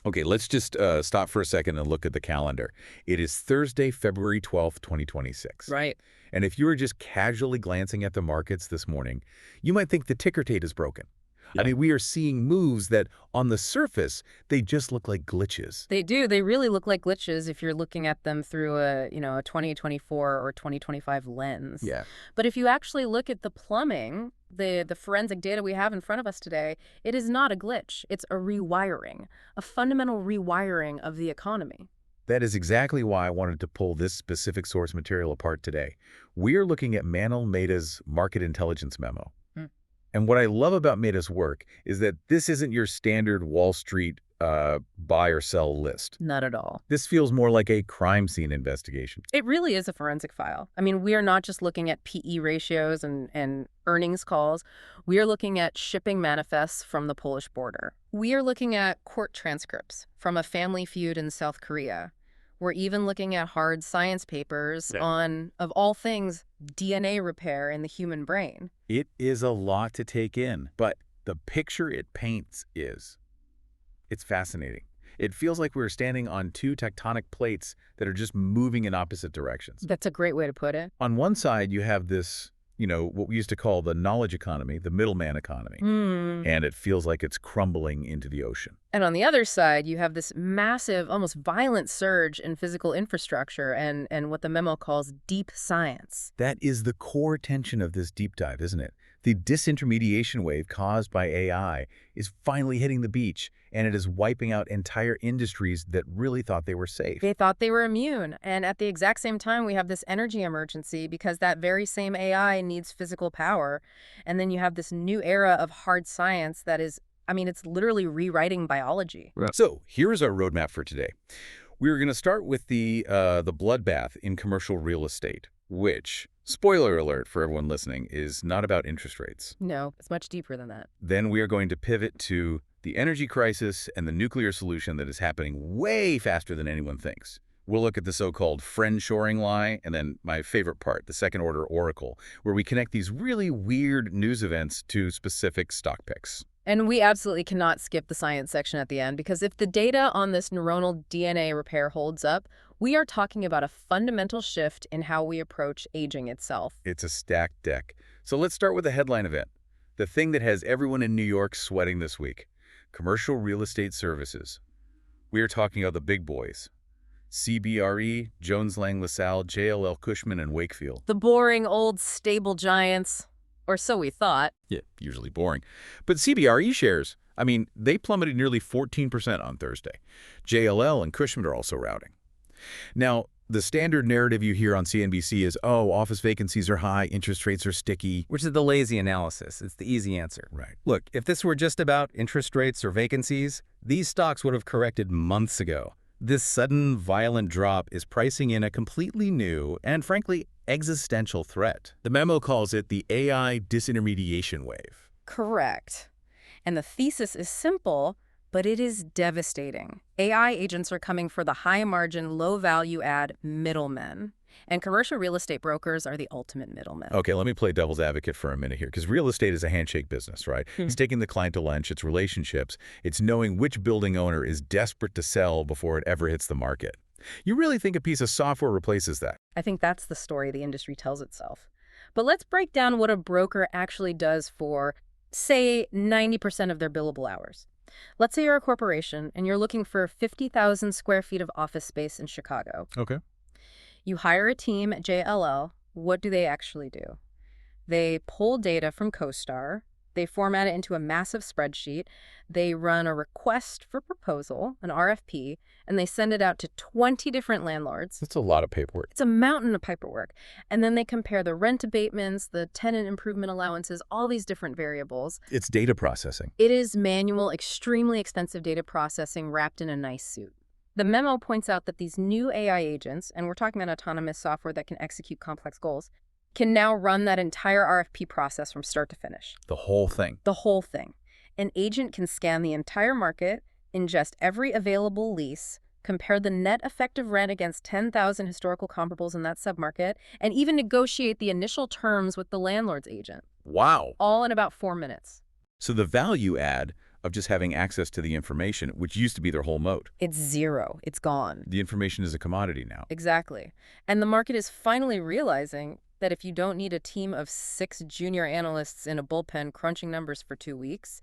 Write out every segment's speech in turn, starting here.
Okay, let's just stop for a second and look at the calendar. It is Thursday, February 12th, 2026. Right. And if you were just casually glancing at the markets this morning, you might think the ticker tape is broken. I Yeah. mean, we are seeing moves that, on the surface, they just look like glitches. They do. They really look like glitches if you're looking at them through a 2024 or 2025 lens. Yeah. But if you actually look at the plumbing, the forensic data we have in front of us today, it is not a glitch. It's a rewiring, a fundamental rewiring of the economy. That is exactly why I wanted to pull this specific source material apart today. We are looking at Manal Mehta's market intelligence memo. And what I love about Mehta's work is that this isn't your standard Wall Street buy or sell list. Not at all. This feels more like a crime scene investigation. It really is a forensic file. I mean, we are not just looking at PE ratios and earnings calls. We are looking at shipping manifests from the Polish border. We are looking at court transcripts from a family feud in South Korea. We're even looking at hard science papers on, of all things, DNA repair in the human brain. It is a lot to take in, but the picture it paints it's fascinating. It feels like we're standing on two tectonic plates that are just moving in opposite directions. That's a great way to put it. On one side, you have this, what we used to call the knowledge economy, the middleman economy, and it feels like it's crumbling into the ocean. And on the other side, you have this massive, almost violent surge in physical infrastructure and what the memo calls deep science. That is the core tension of this deep dive, isn't it? The disintermediation wave caused by AI is finally hitting the beach, and it is wiping out entire industries that really thought they were safe. They thought they were immune. And at the exact same time, we have this energy emergency because that very same AI needs physical power. And then you have this new era of hard science that is, I mean, it's literally rewriting biology. Right. So here is our roadmap for today. We're going to start with the bloodbath in commercial real estate, which, spoiler alert for everyone listening, is not about interest rates. No, it's much deeper than that. Then we are going to pivot to the energy crisis and the nuclear solution that is happening way faster than anyone thinks. We'll look at the so-called friend-shoring lie, and then my favorite part, the second-order oracle, where we connect these really weird news events to specific stock picks. And we absolutely cannot skip the science section at the end, because if the data on this neuronal DNA repair holds up, we are talking about a fundamental shift in how we approach aging itself. It's a stacked deck. So let's start with the headline event, the thing that has everyone in New York sweating this week: commercial real estate services. We are talking about the big boys: CBRE, Jones Lang LaSalle, JLL Cushman, and Wakefield. The boring old stable giants. Or so we thought. Yeah, usually boring. But CBRE shares, I mean, they plummeted nearly 14% on Thursday. JLL and Cushman are also routing. Now, the standard narrative you hear on CNBC is, oh, office vacancies are high, interest rates are sticky. Which is the lazy analysis. It's the easy answer. Right. Look, if this were just about interest rates or vacancies, these stocks would have corrected months ago. This sudden, violent drop is pricing in a completely new and, frankly, existential threat. The memo calls it the AI disintermediation wave. Correct. And the thesis is simple, but it is devastating. AI agents are coming for the high-margin, low-value-add middlemen. And commercial real estate brokers are the ultimate middlemen. Okay, let me play devil's advocate for a minute here, because real estate is a handshake business, right? It's taking the client to lunch, it's relationships, it's knowing which building owner is desperate to sell before it ever hits the market. You really think a piece of software replaces that? I think that's the story the industry tells itself. But let's break down what a broker actually does for, say, 90% of their billable hours. Let's say you're a corporation and you're looking for 50,000 square feet of office space in Chicago. Okay. You hire a team at JLL. What do they actually do? They pull data from CoStar. They format it into a massive spreadsheet. They run a request for proposal, an RFP, and they send it out to 20 different landlords. That's a lot of paperwork. It's a mountain of paperwork. And then they compare the rent abatements, the tenant improvement allowances, all these different variables. It's data processing. It is manual, extremely expensive data processing wrapped in a nice suit. The memo points out that these new AI agents, and we're talking about autonomous software that can execute complex goals, can now run that entire RFP process from start to finish. The whole thing. The whole thing. An agent can scan the entire market, ingest every available lease, compare the net effective rent against 10,000 historical comparables in that submarket, and even negotiate the initial terms with the landlord's agent. Wow. All in about 4 minutes. So the value add of just having access to the information, which used to be their whole moat. It's zero. It's gone. The information is a commodity now. Exactly. And the market is finally realizing that if you don't need a team of 6 junior analysts in a bullpen crunching numbers for 2 weeks,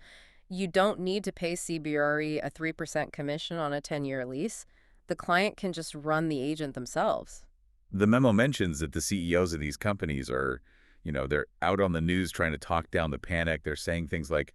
you don't need to pay CBRE a 3% commission on a 10-year lease. The client can just run the agent themselves. The memo mentions that the CEOs of these companies are, they're out on the news trying to talk down the panic. They're saying things like,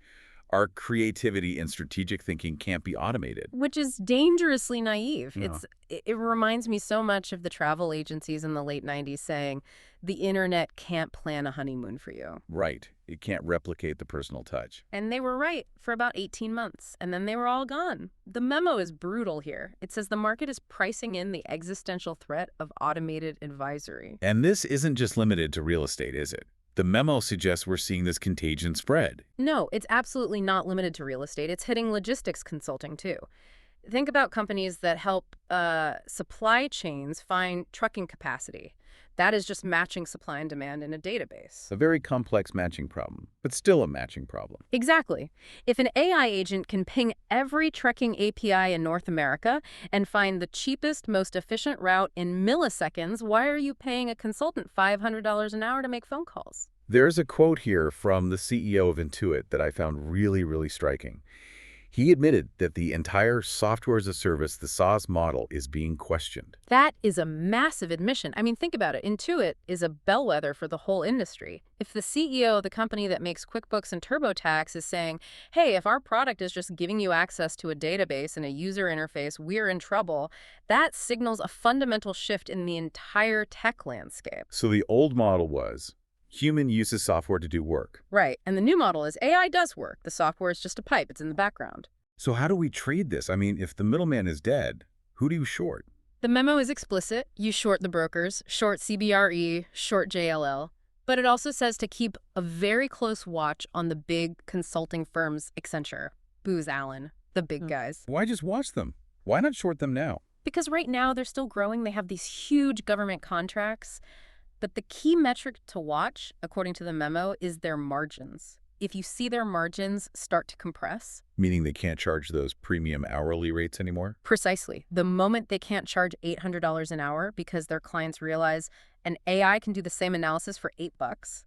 our creativity and strategic thinking can't be automated. Which is dangerously naive. Yeah. It reminds me so much of the travel agencies in the late 90s saying, the internet can't plan a honeymoon for you. Right. It can't replicate the personal touch. And they were right for about 18 months, and then they were all gone. The memo is brutal here. It says the market is pricing in the existential threat of automated advisory. And this isn't just limited to real estate, is it? The memo suggests we're seeing this contagion spread. No, it's absolutely not limited to real estate. It's hitting logistics consulting, too. Think about companies that help supply chains find trucking capacity. That is just matching supply and demand in a database. A very complex matching problem, but still a matching problem. Exactly. If an AI agent can ping every trucking API in North America and find the cheapest, most efficient route in milliseconds, why are you paying a consultant $500 an hour to make phone calls? There's a quote here from the CEO of Intuit that I found really, really striking. He admitted that the entire software as a service, the SaaS model, is being questioned. That is a massive admission. I mean, think about it. Intuit is a bellwether for the whole industry. If the CEO of the company that makes QuickBooks and TurboTax is saying, hey, if our product is just giving you access to a database and a user interface, we're in trouble, that signals a fundamental shift in the entire tech landscape. So the old model was human uses software to do work. Right. And the new model is AI does work. The software is just a pipe. It's in the background. So how do we trade this? I mean, if the middleman is dead, who do you short? The memo is explicit. You short the brokers, short CBRE, short JLL. But it also says to keep a very close watch on the big consulting firms, Accenture, Booz Allen, the big guys. Why just watch them? Why not short them now? Because right now they're still growing. They have these huge government contracts. But the key metric to watch, according to the memo, is their margins. If you see their margins start to compress. Meaning they can't charge those premium hourly rates anymore? Precisely. The moment they can't charge $800 an hour because their clients realize an AI can do the same analysis for $8,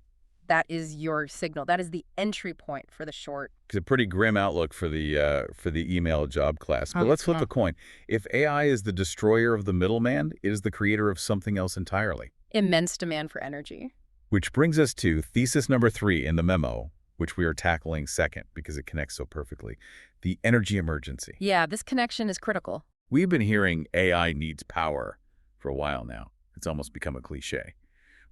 that is your signal. That is the entry point for the short. It's a pretty grim outlook for the email job class. But let's flip a coin. If AI is the destroyer of the middleman, it is the creator of something else entirely. Immense demand for energy. Which brings us to thesis number 3 in the memo, which we are tackling second because it connects so perfectly, the energy emergency. Yeah, this connection is critical. We've been hearing AI needs power for a while now. It's almost become a cliche.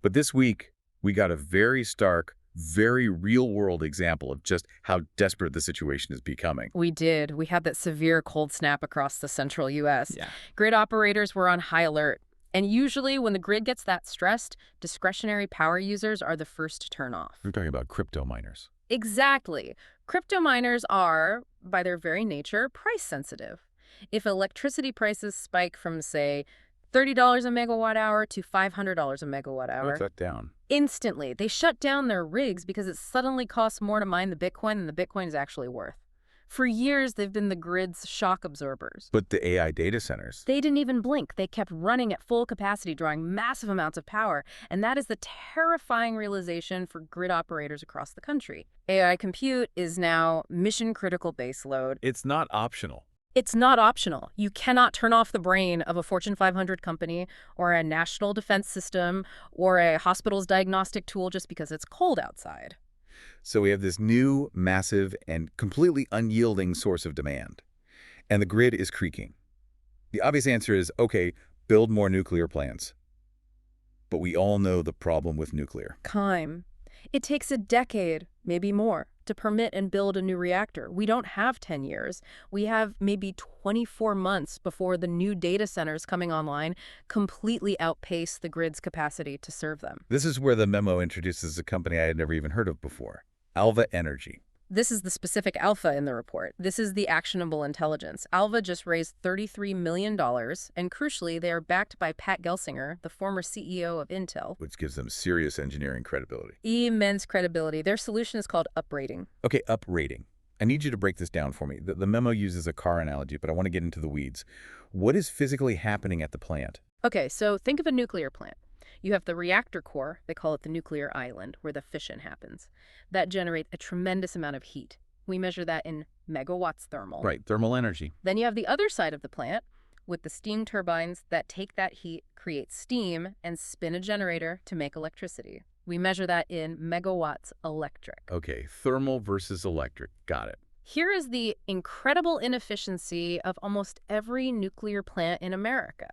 But this week, we got a very stark, very real-world example of just how desperate the situation is becoming. We did. We had that severe cold snap across the central U.S. Yeah. Grid operators were on high alert. And usually when the grid gets that stressed, discretionary power users are the first to turn off. We're talking about crypto miners. Exactly. Crypto miners are, by their very nature, price sensitive. If electricity prices spike from, say, $30 a megawatt hour to $500 a megawatt hour, What's that down? instantly, they shut down their rigs because it suddenly costs more to mine the Bitcoin than the Bitcoin is actually worth. For years, they've been the grid's shock absorbers. But the AI data centers. They didn't even blink. They kept running at full capacity, drawing massive amounts of power. And that is the terrifying realization for grid operators across the country. AI compute is now mission-critical baseload. It's not optional. It's not optional. You cannot turn off the brain of a Fortune 500 company or a national defense system or a hospital's diagnostic tool just because it's cold outside. So we have this new, massive, and completely unyielding source of demand. And the grid is creaking. The obvious answer is, okay, build more nuclear plants. But we all know the problem with nuclear. Time. It takes a decade, maybe more, to permit and build a new reactor. We don't have 10 years. We have maybe 24 months before the new data centers coming online completely outpace the grid's capacity to serve them. This is where the memo introduces a company I had never even heard of before, Alva Energy. This is the specific alpha in the report. This is the actionable intelligence. Alva just raised $33 million, and crucially, they are backed by Pat Gelsinger, the former CEO of Intel. Which gives them serious engineering credibility. Immense credibility. Their solution is called uprating. Okay, uprating. I need you to break this down for me. The memo uses a car analogy, but I want to get into the weeds. What is physically happening at the plant? Okay, so think of a nuclear plant. You have the reactor core, they call it the nuclear island, where the fission happens. That generates a tremendous amount of heat. We measure that in megawatts thermal. Right, thermal energy. Then you have the other side of the plant with the steam turbines that take that heat, create steam, and spin a generator to make electricity. We measure that in megawatts electric. Okay, thermal versus electric. Got it. Here is the incredible inefficiency of almost every nuclear plant in America.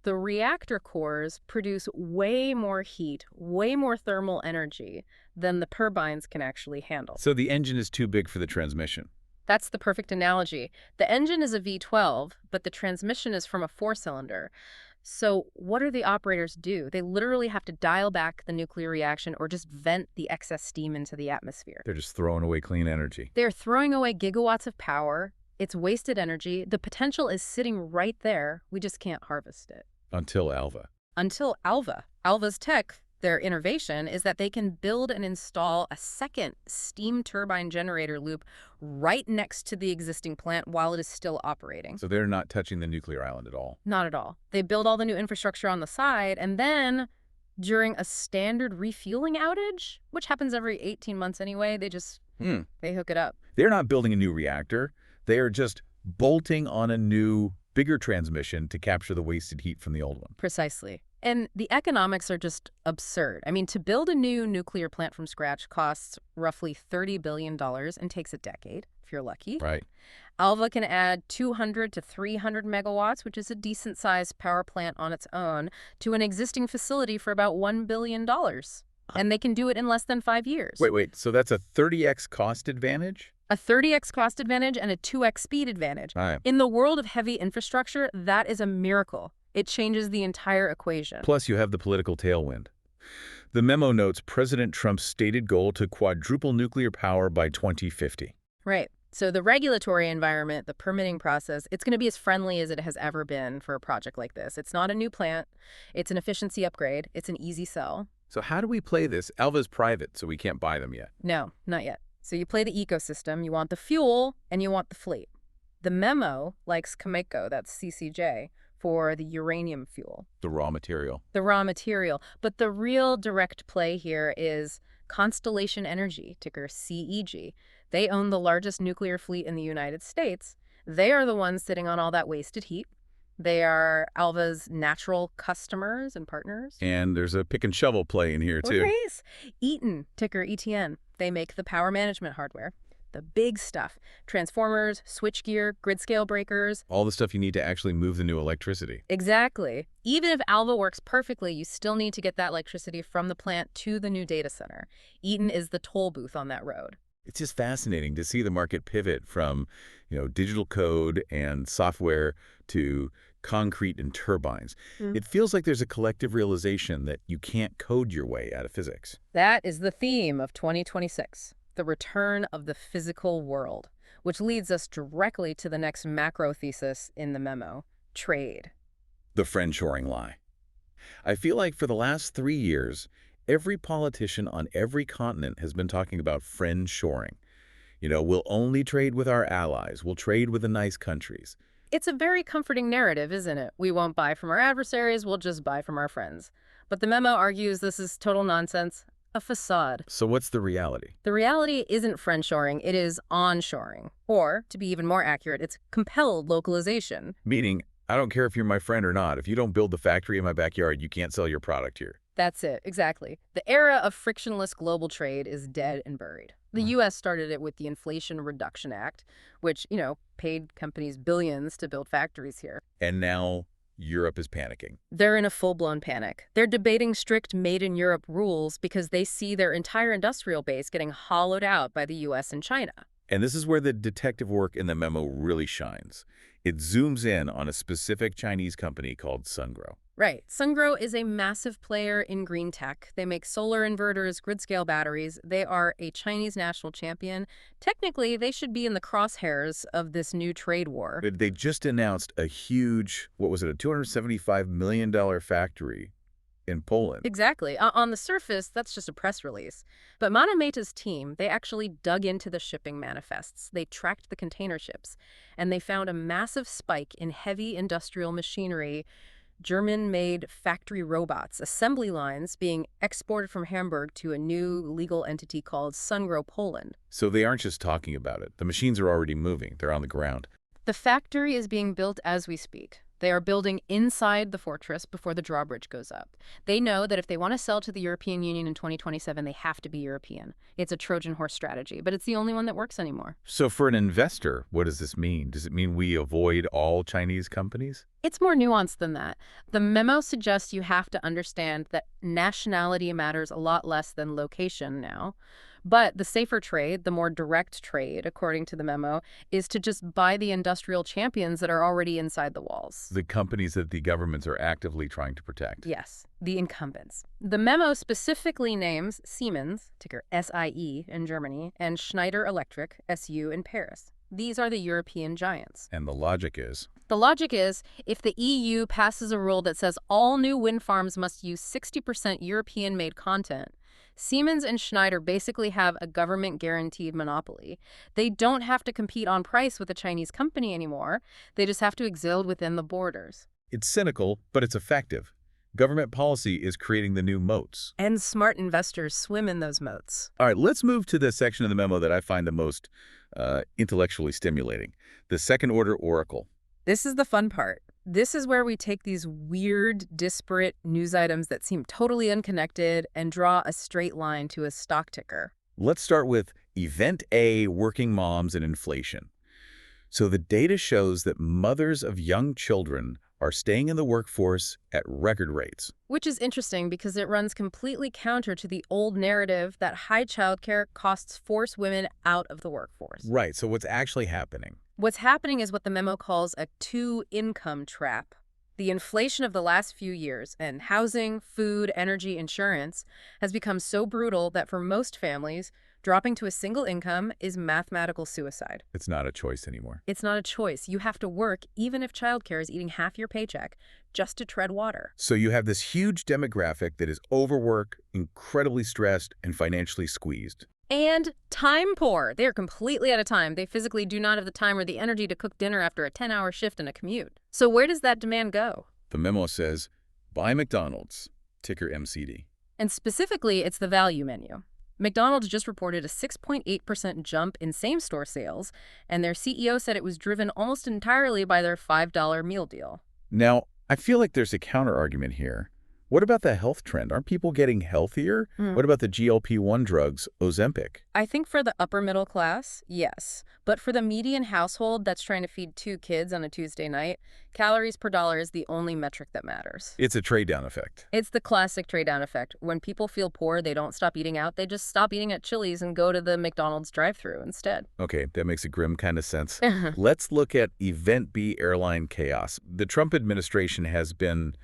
The reactor cores produce way more heat, way more thermal energy than the turbines can actually handle. So the engine is too big for the transmission. That's the perfect analogy. The engine is a V12, but the transmission is from a four-cylinder. So what do the operators do? They literally have to dial back the nuclear reaction or just vent the excess steam into the atmosphere. They're just throwing away clean energy. They're throwing away gigawatts of power. It's wasted energy. The potential is sitting right there. We just can't harvest it. Until Alva. Until Alva. Alva's tech, their innovation, is that they can build and install a second steam turbine generator loop right next to the existing plant while it is still operating. So they're not touching the nuclear island at all. Not at all. They build all the new infrastructure on the side, and then during a standard refueling outage, which happens every 18 months anyway, they hook it up. They're not building a new reactor. They are just bolting on a new, bigger transmission to capture the wasted heat from the old one. Precisely. And the economics are just absurd. I mean, to build a new nuclear plant from scratch costs roughly $30 billion and takes a decade, if you're lucky. Right. Alva can add 200 to 300 megawatts, which is a decent-sized power plant on its own, to an existing facility for about $1 billion. And they can do it in less than 5 years. Wait. So that's a 30x cost advantage? A 30x cost advantage and a 2x speed advantage. Right. In the world of heavy infrastructure, that is a miracle. It changes the entire equation. Plus, you have the political tailwind. The memo notes President Trump's stated goal to quadruple nuclear power by 2050. Right. So the regulatory environment, the permitting process, it's going to be as friendly as it has ever been for a project like this. It's not a new plant. It's an efficiency upgrade. It's an easy sell. So how do we play this? Alva's private, so we can't buy them yet. No, not yet. So you play the ecosystem. You want the fuel and you want the fleet. The memo likes Cameco, that's CCJ, for the uranium fuel. The raw material. The raw material. But the real direct play here is Constellation Energy, ticker CEG. They own the largest nuclear fleet in the United States. They are the ones sitting on all that wasted heat. They are Alva's natural customers and partners. And there's a pick and shovel play in here, too. Nice. Eaton, ticker ETN. They make the power management hardware. The big stuff. Transformers, switchgear, grid-scale breakers. All the stuff you need to actually move the new electricity. Exactly. Even if Alva works perfectly, you still need to get that electricity from the plant to the new data center. Eaton is the toll booth on that road. It's just fascinating to see the market pivot from, digital code and software to concrete and turbines. It feels like there's a collective realization that you can't code your way out of physics. That is the theme of 2026. The return of the physical world, which leads us directly to the next macro thesis in the memo, trade. The friendshoring lie. I feel like for the last 3 years, every politician on every continent has been talking about friendshoring. We'll only trade with our allies. We'll trade with the nice countries. It's a very comforting narrative, isn't it? We won't buy from our adversaries, we'll just buy from our friends. But the memo argues this is total nonsense. A facade. So what's the reality? The reality isn't friendshoring, it is onshoring. Or, to be even more accurate, it's compelled localization. Meaning, I don't care if you're my friend or not. If you don't build the factory in my backyard, you can't sell your product here. That's it, exactly. The era of frictionless global trade is dead and buried. The U.S. started it with the Inflation Reduction Act, which, paid companies billions to build factories here. And now Europe is panicking. They're in a full-blown panic. They're debating strict made-in-Europe rules because they see their entire industrial base getting hollowed out by the U.S. and China. And this is where the detective work in the memo really shines. It zooms in on a specific Chinese company called Sungrow. Right. Sungrow is a massive player in green tech. They make solar inverters, grid-scale batteries. They are a Chinese national champion. Technically, they should be in the crosshairs of this new trade war. They just announced a huge, a $275 million factory in Poland. Exactly. On the surface, that's just a press release. But Mehta's team, they actually dug into the shipping manifests. They tracked the container ships, and they found a massive spike in heavy industrial machinery, German-made factory robots, assembly lines being exported from Hamburg to a new legal entity called Sungrow, Poland. So they aren't just talking about it. The machines are already moving. They're on the ground. The factory is being built as we speak. They are building inside the fortress before the drawbridge goes up. They know that if they want to sell to the European Union in 2027, they have to be European. It's a Trojan horse strategy, but it's the only one that works anymore. So for an investor, what does this mean? Does it mean we avoid all Chinese companies? It's more nuanced than that. The memo suggests you have to understand that nationality matters a lot less than location now. But the safer trade, the more direct trade, according to the memo, is to just buy the industrial champions that are already inside the walls. The companies that the governments are actively trying to protect. Yes, the incumbents. The memo specifically names Siemens, ticker SIE in Germany, and Schneider Electric, SU in Paris. These are the European giants. And the logic is? The logic is, if the EU passes a rule that says all new wind farms must use 60% European-made content, Siemens and Schneider basically have a government-guaranteed monopoly. They don't have to compete on price with a Chinese company anymore. They just have to exist within the borders. It's cynical, but it's effective. Government policy is creating the new moats. And smart investors swim in those moats. All right, let's move to the section of the memo that I find the most intellectually stimulating, the second-order oracle. This is the fun part. This is where we take these weird, disparate news items that seem totally unconnected and draw a straight line to a stock ticker. Let's start with Event A, working moms and inflation. So the data shows that mothers of young children are staying in the workforce at record rates. Which is interesting because it runs completely counter to the old narrative that high childcare costs force women out of the workforce. Right, so what's actually happening? What's happening is what the memo calls a two-income trap. The inflation of the last few years in housing, food, energy, insurance has become so brutal that for most families, dropping to a single income is mathematical suicide. It's not a choice anymore. It's not a choice. You have to work even if childcare is eating half your paycheck just to tread water. So you have this huge demographic that is overworked, incredibly stressed, and financially squeezed. And time poor. They are completely out of time. They physically do not have the time or the energy to cook dinner after a 10-hour shift and a commute. So where does that demand go? The memo says, buy McDonald's, ticker MCD. And specifically, it's the value menu. McDonald's just reported a 6.8% jump in same-store sales, and their CEO said it was driven almost entirely by their $5 meal deal. Now, I feel like there's a counter-argument here. What about the health trend? Aren't people getting healthier? What about the GLP-1 drugs, Ozempic? I think for the upper middle class, yes. But for the median household that's trying to feed 2 kids on a Tuesday night, calories per dollar is the only metric that matters. It's a trade-down effect. It's the classic trade-down effect. When people feel poor, they don't stop eating out. They just stop eating at Chili's and go to the McDonald's drive-thru instead. Okay, that makes a grim kind of sense. Let's look at Event B airline chaos. The Trump administration has been,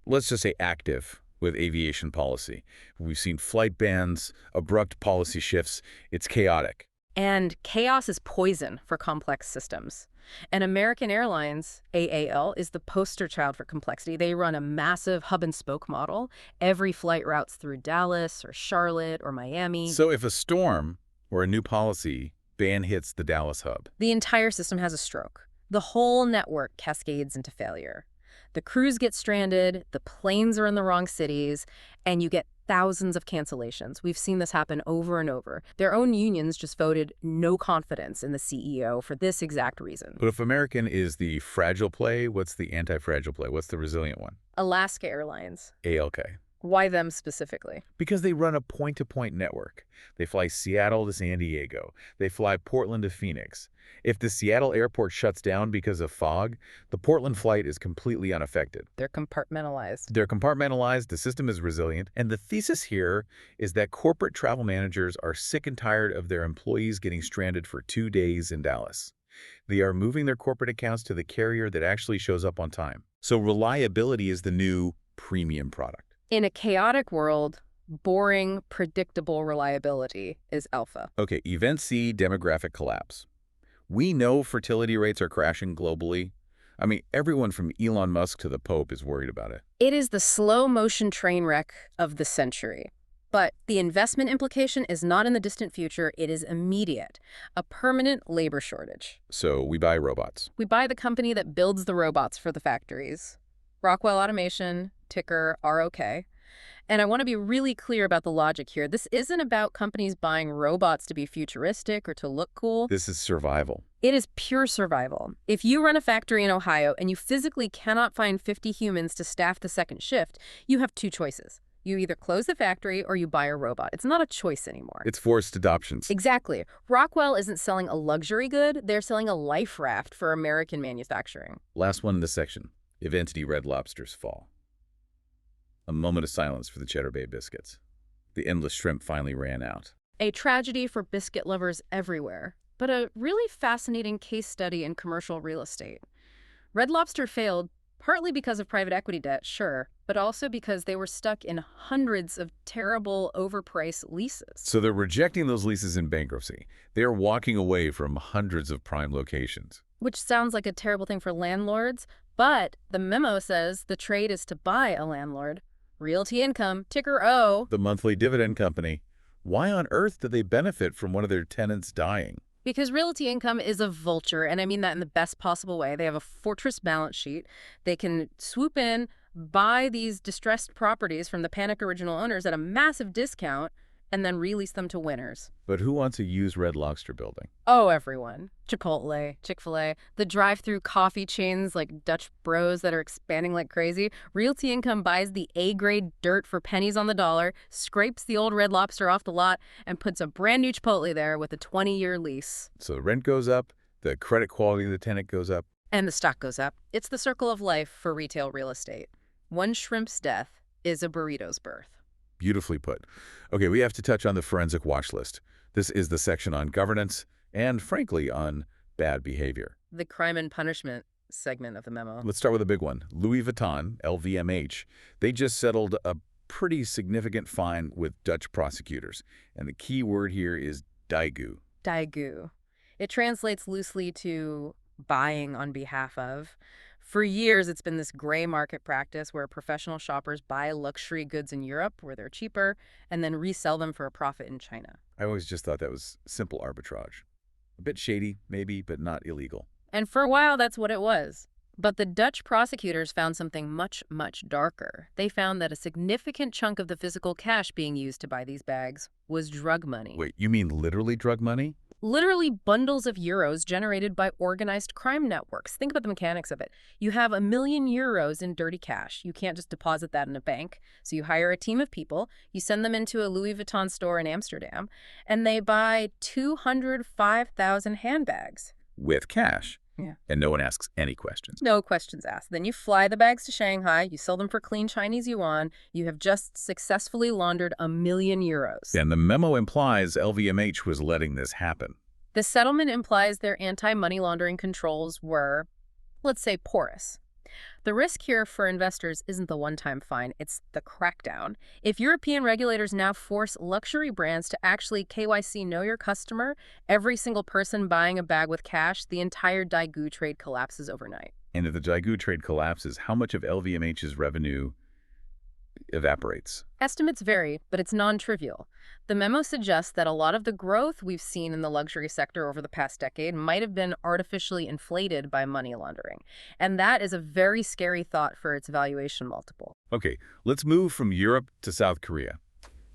let's just say, active with aviation policy. We've seen flight bans, abrupt policy shifts. It's chaotic. And chaos is poison for complex systems. And American Airlines, AAL, is the poster child for complexity. They run a massive hub-and-spoke model. Every flight routes through Dallas or Charlotte or Miami. So if a storm or a new policy ban hits the Dallas hub, the entire system has a stroke. The whole network cascades into failure. The crews get stranded, the planes are in the wrong cities, and you get thousands of cancellations. We've seen this happen over and over. Their own unions just voted no confidence in the CEO for this exact reason. But if American is the fragile play, what's the anti-fragile play? What's the resilient one? Alaska Airlines. ALK. Why them specifically? Because they run a point-to-point network. They fly Seattle to San Diego. They fly Portland to Phoenix. If the Seattle airport shuts down because of fog, the Portland flight is completely unaffected. They're compartmentalized. They're compartmentalized, the system is resilient, and the thesis here is that corporate travel managers are sick and tired of their employees getting stranded for 2 days in Dallas. They are moving their corporate accounts to the carrier that actually shows up on time. So reliability is the new premium product. In a chaotic world, boring, predictable reliability is alpha. Okay, Event C, demographic collapse. We know fertility rates are crashing globally. I mean, everyone from Elon Musk to the Pope is worried about it. It is the slow-motion train wreck of the century. But the investment implication is not in the distant future, it is immediate. A permanent labor shortage. So we buy robots. We buy the company that builds the robots for the factories. Rockwell Automation, ticker ROK. And I want to be really clear about the logic here. This isn't about companies buying robots to be futuristic or to look cool. This is survival. It is pure survival. If you run a factory in Ohio and you physically cannot find 50 humans to staff the second shift, you have two choices. You either close the factory or you buy a robot. It's not a choice anymore. It's forced adoptions. Exactly. Rockwell isn't selling a luxury good. They're selling a life raft for American manufacturing. Last one in this section. If entity Red Lobsters fall. A moment of silence for the Cheddar Bay biscuits. The endless shrimp finally ran out. A tragedy for biscuit lovers everywhere, but a really fascinating case study in commercial real estate. Red Lobster failed partly because of private equity debt, sure, but also because they were stuck in hundreds of terrible, overpriced leases. So they're rejecting those leases in bankruptcy. They are walking away from hundreds of prime locations. Which sounds like a terrible thing for landlords, but the memo says the trade is to buy a landlord. Realty Income, ticker O. The monthly dividend company. Why on earth do they benefit from one of their tenants dying? Because Realty Income is a vulture, and I mean that in the best possible way. They have a fortress balance sheet. They can swoop in, buy these distressed properties from the panicked original owners at a massive discount, and then release them to winners. But who wants a used Red Lobster building? Oh, everyone. Chipotle, Chick-fil-A, the drive-through coffee chains like Dutch Bros that are expanding like crazy. Realty Income buys the A-grade dirt for pennies on the dollar, scrapes the old Red Lobster off the lot, and puts a brand new Chipotle there with a 20-year lease. So the rent goes up, the credit quality of the tenant goes up. And the stock goes up. It's the circle of life for retail real estate. One shrimp's death is a burrito's birth. Beautifully put. Okay, we have to touch on the forensic watch list. This is the section on governance and, frankly, on bad behavior. The crime and punishment segment of the memo. Let's start with a big one. Louis Vuitton, LVMH, they just settled a pretty significant fine with Dutch prosecutors. And the key word here is daigou. Daigou. It translates loosely to buying on behalf of. For years, it's been this gray market practice where professional shoppers buy luxury goods in Europe where they're cheaper and then resell them for a profit in China. I always just thought that was simple arbitrage. A bit shady, maybe, but not illegal. And for a while, that's what it was. But the Dutch prosecutors found something much, much darker. They found that a significant chunk of the physical cash being used to buy these bags was drug money. Wait, you mean literally drug money? Literally bundles of euros generated by organized crime networks. Think about the mechanics of it. You have €1 million in dirty cash. You can't just deposit that in a bank. So you hire a team of people, you send them into a Louis Vuitton store in Amsterdam, and they buy 205,000 handbags. With cash. Yeah. And no one asks any questions. No questions asked. Then you fly the bags to Shanghai, you sell them for clean Chinese yuan, you have just successfully laundered €1 million. And the memo implies LVMH was letting this happen. The settlement implies their anti-money laundering controls were, let's say, porous. The risk here for investors isn't the one-time fine, it's the crackdown. If European regulators now force luxury brands to actually KYC know your customer, every single person buying a bag with cash, the entire daigou trade collapses overnight. And if the daigou trade collapses, how much of LVMH's revenue evaporates? Estimates vary, but it's non-trivial. The memo suggests that a lot of the growth we've seen in the luxury sector over the past decade might have been artificially inflated by money laundering. And that is a very scary thought for its valuation multiple. Okay, let's move from Europe to South Korea.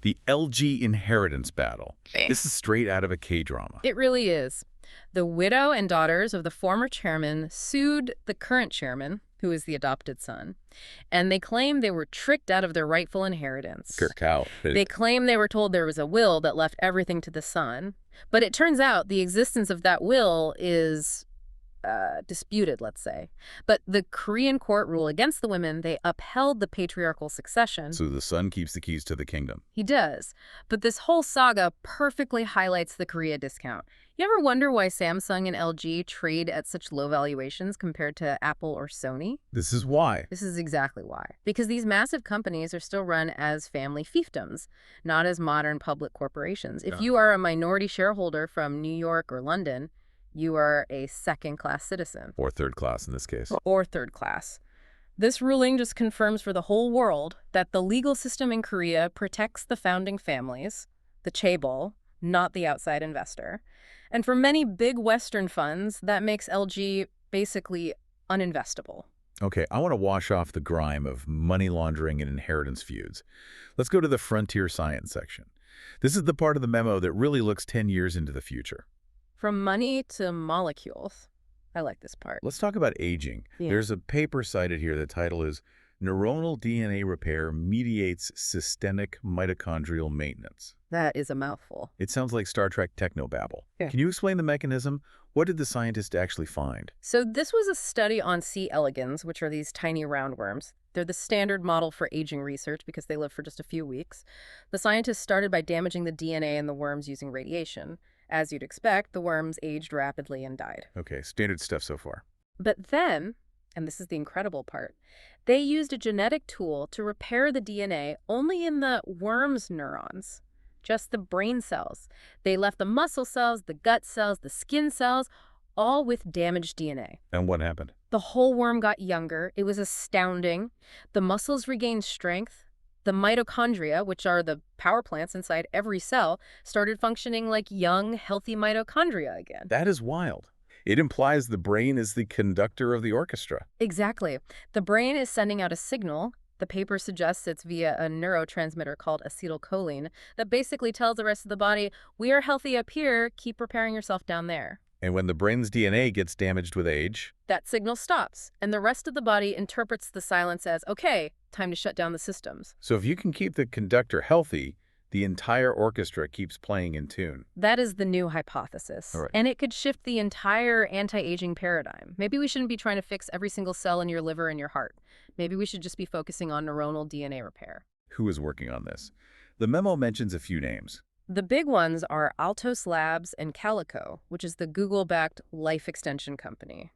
The LG inheritance battle. This is straight out of a K-drama. It really is. The widow and daughters of the former chairman sued the current chairman, who is the adopted son, and they claim they were tricked out of their rightful inheritance. Cacao. They claim they were told there was a will that left everything to the son, but it turns out the existence of that will is disputed, let's say. But the Korean court ruled against the women. They upheld the patriarchal succession. So the son keeps the keys to the kingdom. He does. But this whole saga perfectly highlights the Korea discount. You ever wonder why Samsung and LG trade at such low valuations compared to Apple or Sony? This is why. This is exactly why. Because these massive companies are still run as family fiefdoms, not as modern public corporations. If you are a minority shareholder from New York or London, You are a second-class citizen. Or third class in this case. Or third class. This ruling just confirms for the whole world that the legal system in Korea protects the founding families, the chaebol, not the outside investor. And for many big Western funds, that makes LG basically uninvestable. Okay, I want to wash off the grime of money laundering and inheritance feuds. Let's go to the frontier science section. This is the part of the memo that really looks 10 years into the future. From money to molecules. I like this part. Let's talk about aging. Yeah. There's a paper cited here. The title is Neuronal DNA Repair Mediates Systemic Mitochondrial Maintenance. That is a mouthful. It sounds like Star Trek technobabble. Yeah. Can you explain the mechanism? What did the scientists actually find? So this was a study on C. elegans, which are these tiny roundworms. They're the standard model for aging research because they live for just a few weeks. The scientists started by damaging the DNA in the worms using radiation. As you'd expect, the worms aged rapidly and died. Okay, standard stuff so far. But then, and this is the incredible part, they used a genetic tool to repair the DNA only in the worm's neurons, just the brain cells. They left the muscle cells, the gut cells, the skin cells, all with damaged DNA. And what happened? The whole worm got younger. It was astounding. The muscles regained strength. The mitochondria, which are the power plants inside every cell, started functioning like young, healthy mitochondria again. That is wild. It implies the brain is the conductor of the orchestra. Exactly. The brain is sending out a signal. The paper suggests it's via a neurotransmitter called acetylcholine that basically tells the rest of the body, we are healthy up here, keep repairing yourself down there. And when the brain's DNA gets damaged with age, that signal stops, and the rest of the body interprets the silence as, okay, time to shut down the systems. So if you can keep the conductor healthy, the entire orchestra keeps playing in tune. That is the new hypothesis. All right. And it could shift the entire anti-aging paradigm. Maybe we shouldn't be trying to fix every single cell in your liver and your heart. Maybe we should just be focusing on neuronal DNA repair. Who is working on this? The memo mentions a few names. The big ones are Altos Labs and Calico, which is the Google-backed life extension company.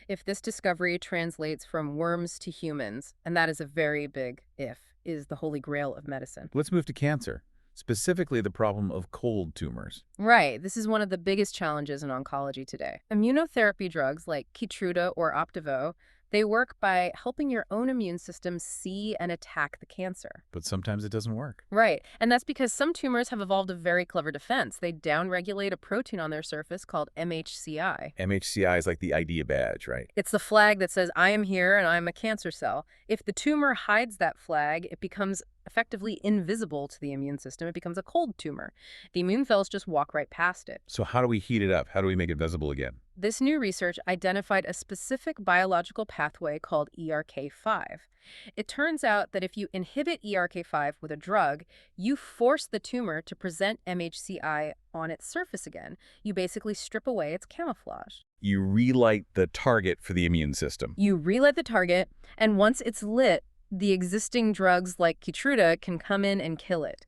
If this discovery translates from worms to humans, and that is a very big if, is the holy grail of medicine. Let's move to cancer, specifically the problem of cold tumors. Right. This is one of the biggest challenges in oncology today. Immunotherapy drugs like Keytruda or Opdivo, they work by helping your own immune system see and attack the cancer. But sometimes it doesn't work. Right. And that's because some tumors have evolved a very clever defense. They downregulate a protein on their surface called MHCI. MHCI is like the ID badge, right? It's the flag that says, I am here and I'm a cancer cell. If the tumor hides that flag, it becomes effectively invisible to the immune system. It becomes a cold tumor. The immune cells just walk right past it. So how do we heat it up? How do we make it visible again? This new research identified a specific biological pathway called ERK5. It turns out that if you inhibit ERK5 with a drug, you force the tumor to present MHCI on its surface again. You basically strip away its camouflage. You relight the target for the immune system. You relight the target, and once it's lit, the existing drugs like Keytruda can come in and kill it.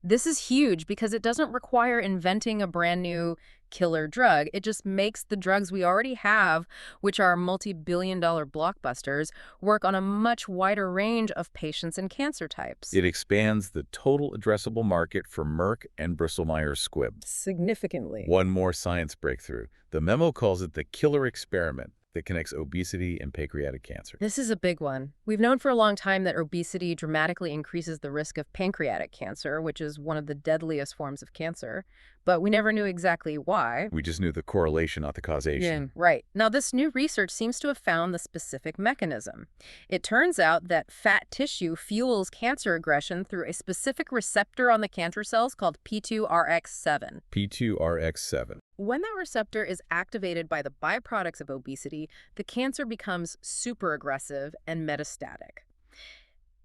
This is huge because it doesn't require inventing a brand new killer drug. It just makes the drugs we already have, which are multi-billion-dollar blockbusters, work on a much wider range of patients and cancer types. It expands the total addressable market for Merck and Bristol Myers Squibb. Significantly. One more science breakthrough. The memo calls it the killer experiment that connects obesity and pancreatic cancer. This is a big one. We've known for a long time that obesity dramatically increases the risk of pancreatic cancer, which is one of the deadliest forms of cancer, but we never knew exactly why. We just knew the correlation, not the causation. Right. Now, this new research seems to have found the specific mechanism. It turns out that fat tissue fuels cancer aggression through a specific receptor on the cancer cells called P2RX7. P2RX7. When that receptor is activated by the byproducts of obesity, the cancer becomes super aggressive and metastatic.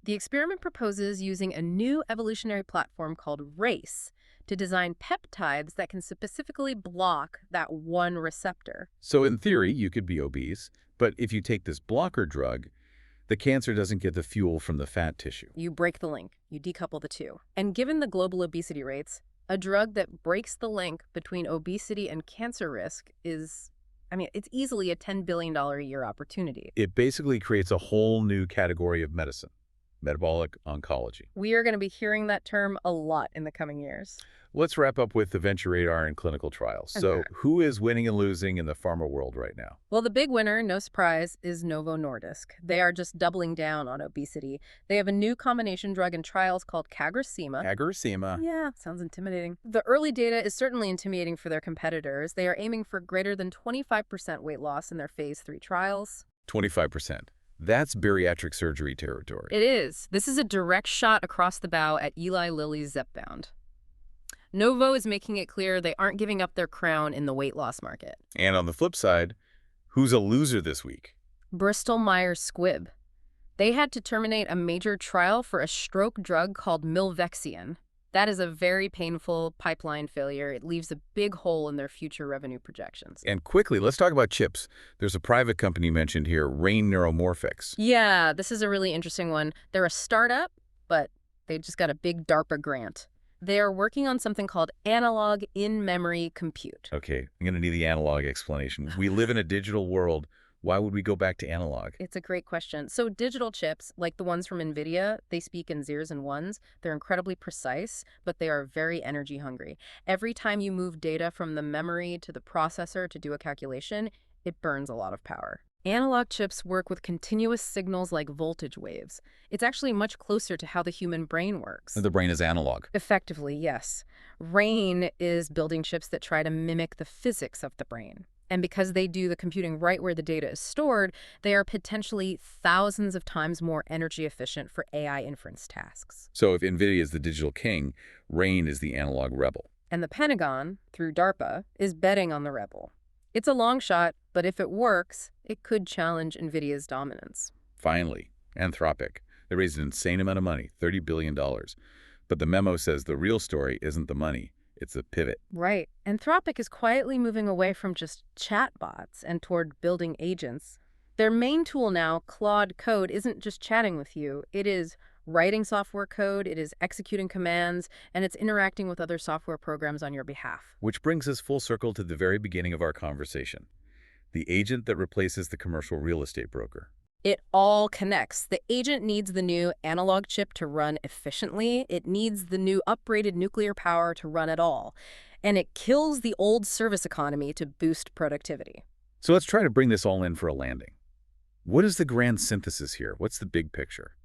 The experiment proposes using a new evolutionary platform called RACE to design peptides that can specifically block that one receptor. So in theory, you could be obese, but if you take this blocker drug, the cancer doesn't get the fuel from the fat tissue. You break the link. You decouple the two. And given the global obesity rates, a drug that breaks the link between obesity and cancer risk is, it's easily a $10 billion a year opportunity. It basically creates a whole new category of medicine, metabolic oncology. We are going to be hearing that term a lot in the coming years. Let's wrap up with the venture radar and clinical trials. So who is winning and losing in the pharma world right now? Well, the big winner, no surprise, is Novo Nordisk. They are just doubling down on obesity. They have a new combination drug in trials called CagriSema. CagriSema. Yeah, sounds intimidating. The early data is certainly intimidating for their competitors. They are aiming for greater than 25% weight loss in their phase 3 trials. 25%. That's bariatric surgery territory. It is. This is a direct shot across the bow at Eli Lilly's Zepbound. Novo is making it clear they aren't giving up their crown in the weight loss market. And on the flip side, who's a loser this week? Bristol Myers Squibb. They had to terminate a major trial for a stroke drug called milvexian. That is a very painful pipeline failure. It leaves a big hole in their future revenue projections. And quickly, let's talk about chips. There's a private company mentioned here, Rain Neuromorphics. Yeah, this is a really interesting one. They're a startup, but they just got a big DARPA grant. They are working on something called analog in-memory compute. Okay, I'm going to need the analog explanation. We live in a digital world. Why would we go back to analog? It's a great question. So digital chips, like the ones from NVIDIA, they speak in zeros and ones. They're incredibly precise, but they are very energy hungry. Every time you move data from the memory to the processor to do a calculation, it burns a lot of power. Analog chips work with continuous signals like voltage waves. It's actually much closer to how the human brain works. The brain is analog. Effectively, yes. RAIN is building chips that try to mimic the physics of the brain. And because they do the computing right where the data is stored, they are potentially thousands of times more energy efficient for AI inference tasks. So if NVIDIA is the digital king, RAIN is the analog rebel. And the Pentagon, through DARPA, is betting on the rebel. It's a long shot, but if it works, it could challenge NVIDIA's dominance. Finally, Anthropic. They raised an insane amount of money, $30 billion. But the memo says the real story isn't the money. It's a pivot. Right. Anthropic is quietly moving away from just chatbots and toward building agents. Their main tool now, Claude Code, isn't just chatting with you. It is writing software code, it is executing commands, and it's interacting with other software programs on your behalf. Which brings us full circle to the very beginning of our conversation. The agent that replaces the commercial real estate broker. It all connects. The agent needs the new analog chip to run efficiently. It needs the new upgraded nuclear power to run it all. And it kills the old service economy to boost productivity. So let's try to bring this all in for a landing. What is the grand synthesis here? What's the big picture?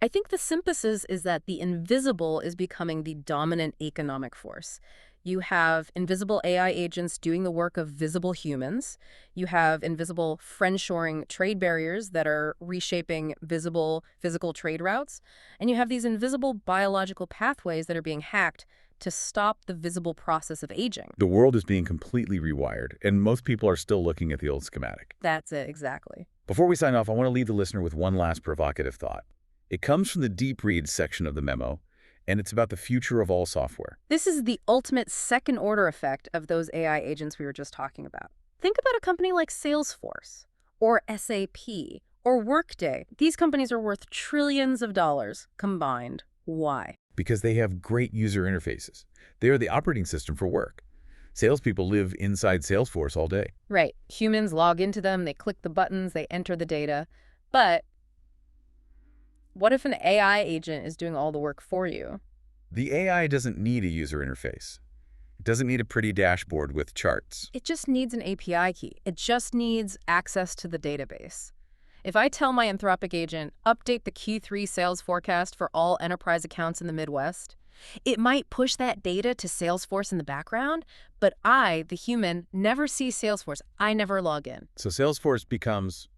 I think the synthesis is that the invisible is becoming the dominant economic force. You have invisible AI agents doing the work of visible humans. You have invisible friendshoring trade barriers that are reshaping visible physical trade routes. And you have these invisible biological pathways that are being hacked to stop the visible process of aging. The world is being completely rewired, and most people are still looking at the old schematic. That's it, exactly. Before we sign off, I want to leave the listener with one last provocative thought. It comes from the deep read section of the memo, and it's about the future of all software. This is the ultimate second-order effect of those AI agents we were just talking about. Think about a company like Salesforce, or SAP, or Workday. These companies are worth trillions of dollars combined. Why? Because they have great user interfaces. They are the operating system for work. Salespeople live inside Salesforce all day. Right. Humans log into them, they click the buttons, they enter the data. But what if an AI agent is doing all the work for you? The AI doesn't need a user interface. It doesn't need a pretty dashboard with charts. It just needs an API key. It just needs access to the database. If I tell my Anthropic agent, update the Q3 sales forecast for all enterprise accounts in the Midwest, it might push that data to Salesforce in the background, but I, the human, never see Salesforce. I never log in. So Salesforce becomes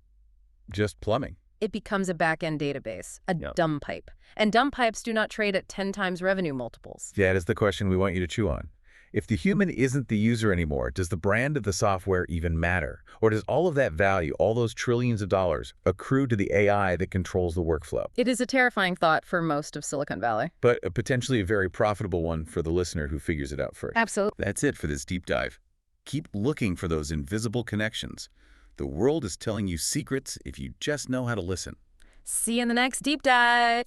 just plumbing. It becomes a back-end database, a Yep. dumb pipe. And dumb pipes do not trade at 10 times revenue multiples. That is the question we want you to chew on. If the human isn't the user anymore, does the brand of the software even matter? Or does all of that value, all those trillions of dollars, accrue to the AI that controls the workflow? It is a terrifying thought for most of Silicon Valley. But potentially a very profitable one for the listener who figures it out first. Absolutely. That's it for this deep dive. Keep looking for those invisible connections. The world is telling you secrets if you just know how to listen. See you in the next deep dive.